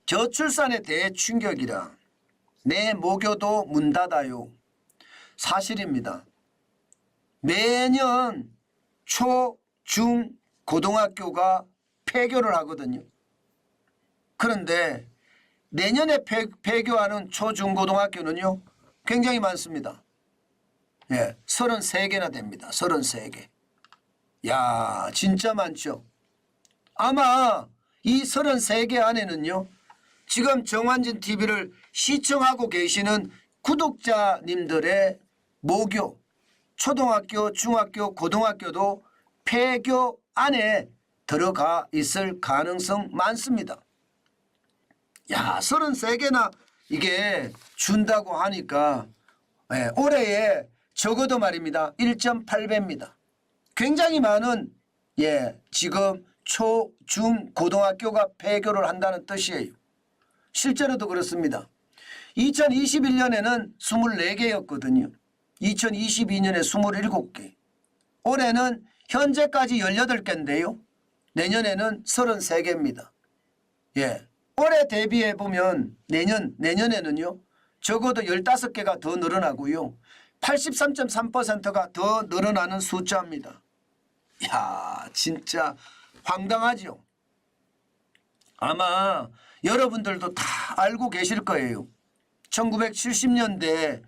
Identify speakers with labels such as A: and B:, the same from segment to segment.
A: 저출산에 대해 충격이라 내 모교도 문 닫아요. 사실입니다. 매년 초, 중, 고등학교가 폐교를 하거든요. 그런데 내년에 폐교하는 초, 중, 고등학교는요 굉장히 많습니다. 예, 33개나 됩니다. 33개. 야, 진짜 많죠. 아마 이 33개 안에는요 지금 정환진 TV를 시청하고 계시는 구독자님들의 모교, 초등학교, 중학교, 고등학교도 폐교 안에 들어가 있을 가능성 많습니다. 야, 33개나 이게 준다고 하니까 예, 올해에 적어도 말입니다. 1.8배입니다. 굉장히 많은 지금 초, 중, 고등학교가 폐교를 한다는 뜻이에요. 실제로도 그렇습니다. 2021년에는 24개였거든요. 2022년에 27개. 올해는 현재까지 18개인데요. 내년에는 33개입니다. 예. 올해 대비해 보면 내년에는요. 적어도 15개가 더 늘어나고요. 83.3%가 더 늘어나는 숫자입니다. 이야, 진짜 황당하죠. 아마 여러분들도 다 알고 계실 거예요. 1970년대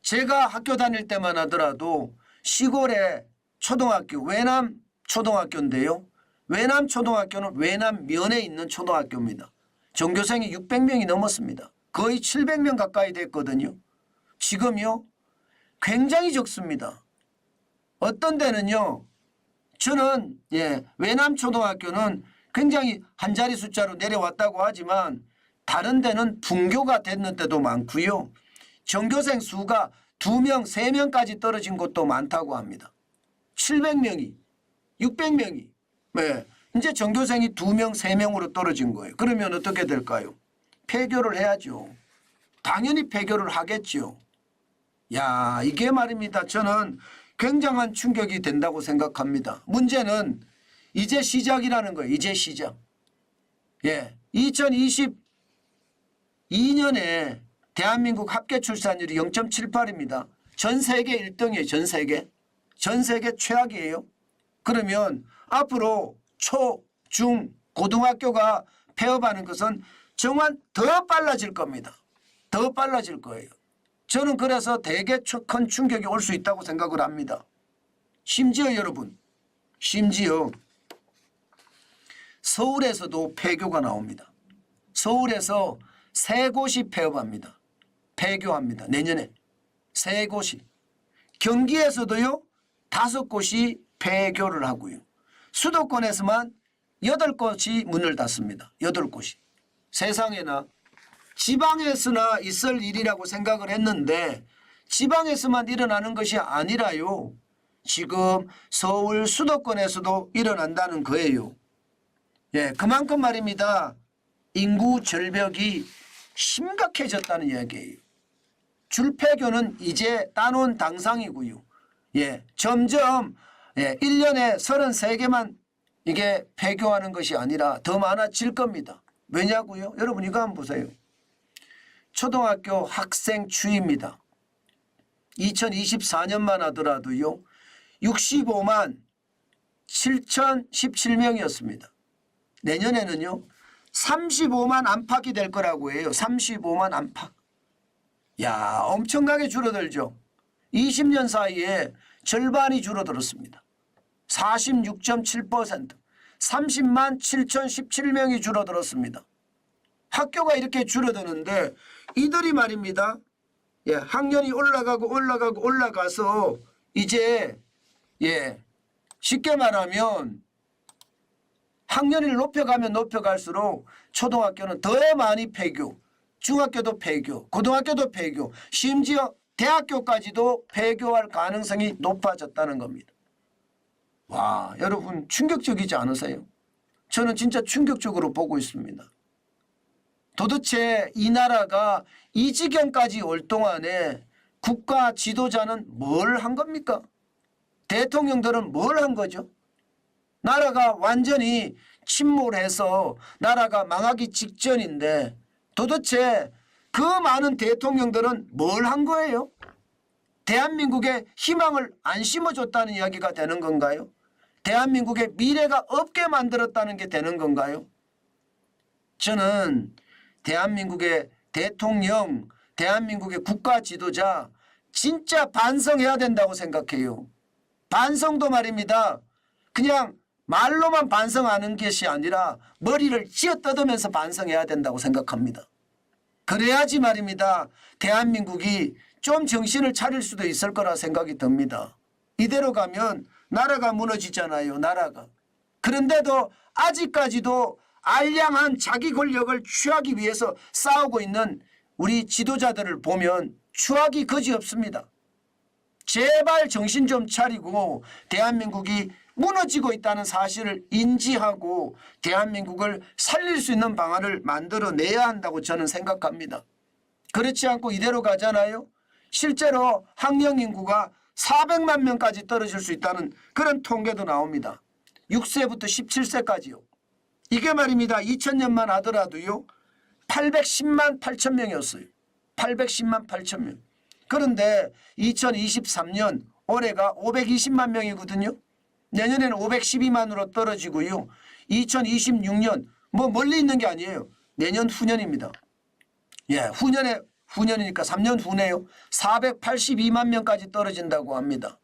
A: 제가 학교 다닐 때만 하더라도 시골의 초등학교, 외남 초등학교인데요. 외남 초등학교는 외남면에 있는 초등학교입니다. 전교생이 600명이 넘었습니다. 거의 700명 가까이 됐거든요. 지금요 굉장히 적습니다. 어떤 데는요 저는 외남 초등학교는 굉장히 한 자리 숫자로 내려왔다고 하지만 다른 데는 분교가 됐는 데도 많고요. 전교생 수가 2명, 3명까지 떨어진 곳도 많다고 합니다. 700명이, 600명이. 이제 전교생이 2명, 3명으로 떨어진 거예요. 그러면 어떻게 될까요? 폐교를 해야죠. 당연히 폐교를 하겠죠. 야, 이게 말입니다. 저는 굉장한 충격이 된다고 생각합니다. 문제는 이제 시작이라는 거예요. 이제 시작. 2022년에 대한민국 합계 출산율이 0.78입니다. 전 세계 1등이에요. 전 세계. 전 세계 최악이에요. 그러면 앞으로 초, 중, 고등학교가 폐업하는 것은 정말 더 빨라질 겁니다. 더 빨라질 거예요. 저는 그래서 되게 큰 충격이 올 수 있다고 생각을 합니다. 심지어 여러분, 심지어 서울에서도 폐교가 나옵니다. 서울에서 3곳이 폐업합니다. 폐교합니다. 내년에 3곳이. 경기에서도요 5곳이 폐교를 하고요. 수도권에서만 8곳이 문을 닫습니다. 8곳이. 세상에나 지방에서나 있을 일이라고 생각을 했는데 지방에서만 일어나는 것이 아니라요. 지금 서울 수도권에서도 일어난다는 거예요. 그만큼 말입니다. 인구 절벽이 심각해졌다는 이야기예요. 줄폐교는 이제 따놓은 당상이고요. 점점 1년에 33개만 이게 폐교하는 것이 아니라 더 많아질 겁니다. 왜냐고요? 여러분 이거 한번 보세요. 초등학교 학생 추입니다. 2024년만 하더라도요. 65만 7,017명이었습니다. 내년에는요. 35만 안팎이 될 거라고 해요. 35만 안팎. 야, 엄청나게 줄어들죠. 20년 사이에 절반이 줄어들었습니다. 46.7%. 30만 7,017명이 줄어들었습니다. 학교가 이렇게 줄어드는데 이들이 말입니다. 학년이 올라가서 이제 쉽게 말하면 학년을 높여가면 높여갈수록 초등학교는 더 많이 폐교, 중학교도 폐교, 고등학교도 폐교, 심지어 대학교까지도 폐교할 가능성이 높아졌다는 겁니다. 와, 여러분 충격적이지 않으세요? 저는 진짜 충격적으로 보고 있습니다. 도대체 이 나라가 이 지경까지 올 동안에 국가 지도자는 뭘 한 겁니까? 대통령들은 뭘 한 거죠? 나라가 완전히 침몰해서 나라가 망하기 직전인데 도대체 그 많은 대통령들은 뭘 한 거예요? 대한민국의 희망을 안 심어줬다는 이야기가 되는 건가요? 대한민국의 미래가 없게 만들었다는 게 되는 건가요? 저는 대한민국의 대통령, 대한민국의 국가 지도자 진짜 반성해야 된다고 생각해요. 반성도 말입니다. 그냥 말로만 반성하는 것이 아니라 머리를 쥐어뜯으면서 반성해야 된다고 생각합니다. 그래야지 말입니다. 대한민국이 좀 정신을 차릴 수도 있을 거라 생각이 듭니다. 이대로 가면 나라가 무너지잖아요. 나라가. 그런데도 아직까지도 알량한 자기 권력을 취하기 위해서 싸우고 있는 우리 지도자들을 보면 추하기 거지없습니다. 제발 정신 좀 차리고 대한민국이 무너지고 있다는 사실을 인지하고 대한민국을 살릴 수 있는 방안을 만들어내야 한다고 저는 생각합니다. 그렇지 않고 이대로 가잖아요. 실제로 학령 인구가 400만 명까지 떨어질 수 있다는 그런 통계도 나옵니다. 6세부터 17세까지요. 이게 말입니다. 2000년만 하더라도요. 810만 8천 명이었어요. 810만 8천 명. 그런데 2023년 올해가 520만 명이거든요. 내년에는 512만으로 떨어지고요. 2026년 뭐 멀리 있는 게 아니에요. 내년 후년입니다. 예, 후년이니까 3년 후네요. 482만 명까지 떨어진다고 합니다.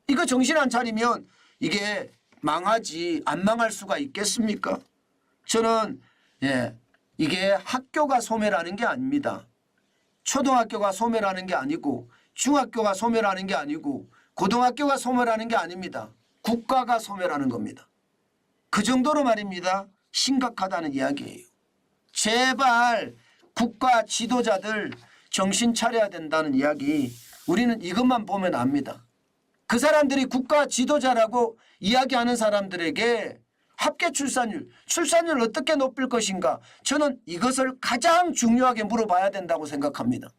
A: 이거 정신 안 차리면 이게 망하지 안 망할 수가 있겠습니까? 저는 이게 학교가 소멸하는 게 아닙니다. 초등학교가 소멸하는 게 아니고 중학교가 소멸하는 게 아니고 고등학교가 소멸하는 게 아닙니다. 국가가 소멸하는 겁니다. 그 정도로 말입니다. 심각하다는 이야기예요. 제발 국가 지도자들 정신 차려야 된다는 이야기, 우리는 이것만 보면 압니다. 그 사람들이 국가 지도자라고 이야기하는 사람들에게 합계 출산율 어떻게 높일 것인가, 저는 이것을 가장 중요하게 물어봐야 된다고 생각합니다.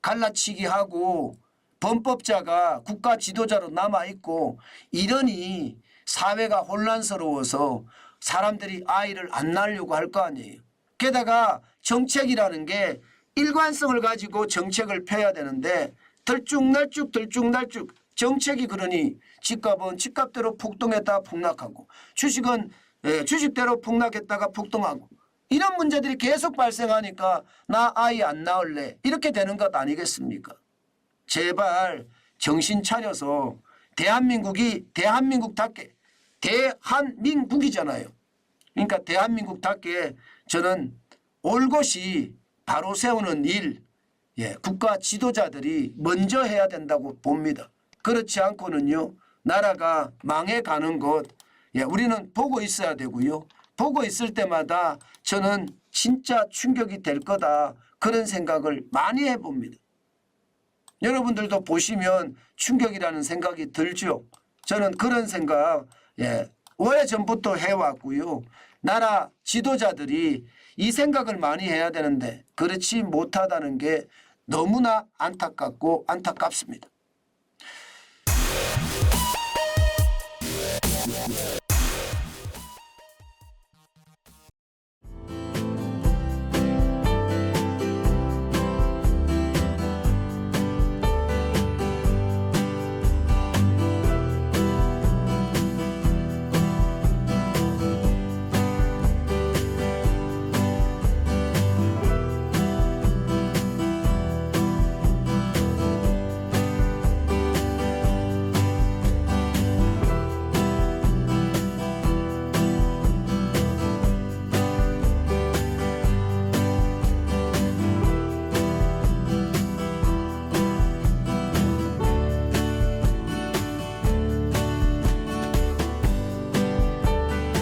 A: 갈라치기 하고 범법자가 국가 지도자로 남아있고 이러니 사회가 혼란스러워서 사람들이 아이를 안 낳으려고 할 거 아니에요. 게다가 정책이라는 게 일관성을 가지고 정책을 펴야 되는데 들쭉날쭉 정책이 그러니 집값은 집값대로 폭등했다가 폭락하고 주식은 주식대로 폭락했다가 폭등하고 이런 문제들이 계속 발생하니까 나 아이 안 낳을래 이렇게 되는 것 아니겠습니까? 제발 정신 차려서 대한민국이 대한민국답게 대한민국이잖아요. 그러니까 대한민국답게 저는 올곧이 바로 세우는 일, 국가 지도자들이 먼저 해야 된다고 봅니다. 그렇지 않고는요 나라가 망해가는 것 우리는 보고 있어야 되고요. 보고 있을 때마다 저는 진짜 충격이 될 거다 그런 생각을 많이 해봅니다. 여러분들도 보시면 충격이라는 생각이 들죠. 저는 그런 생각 오래전부터 해왔고요. 나라 지도자들이 이 생각을 많이 해야 되는데 그렇지 못하다는 게 너무나 안타깝고 안타깝습니다.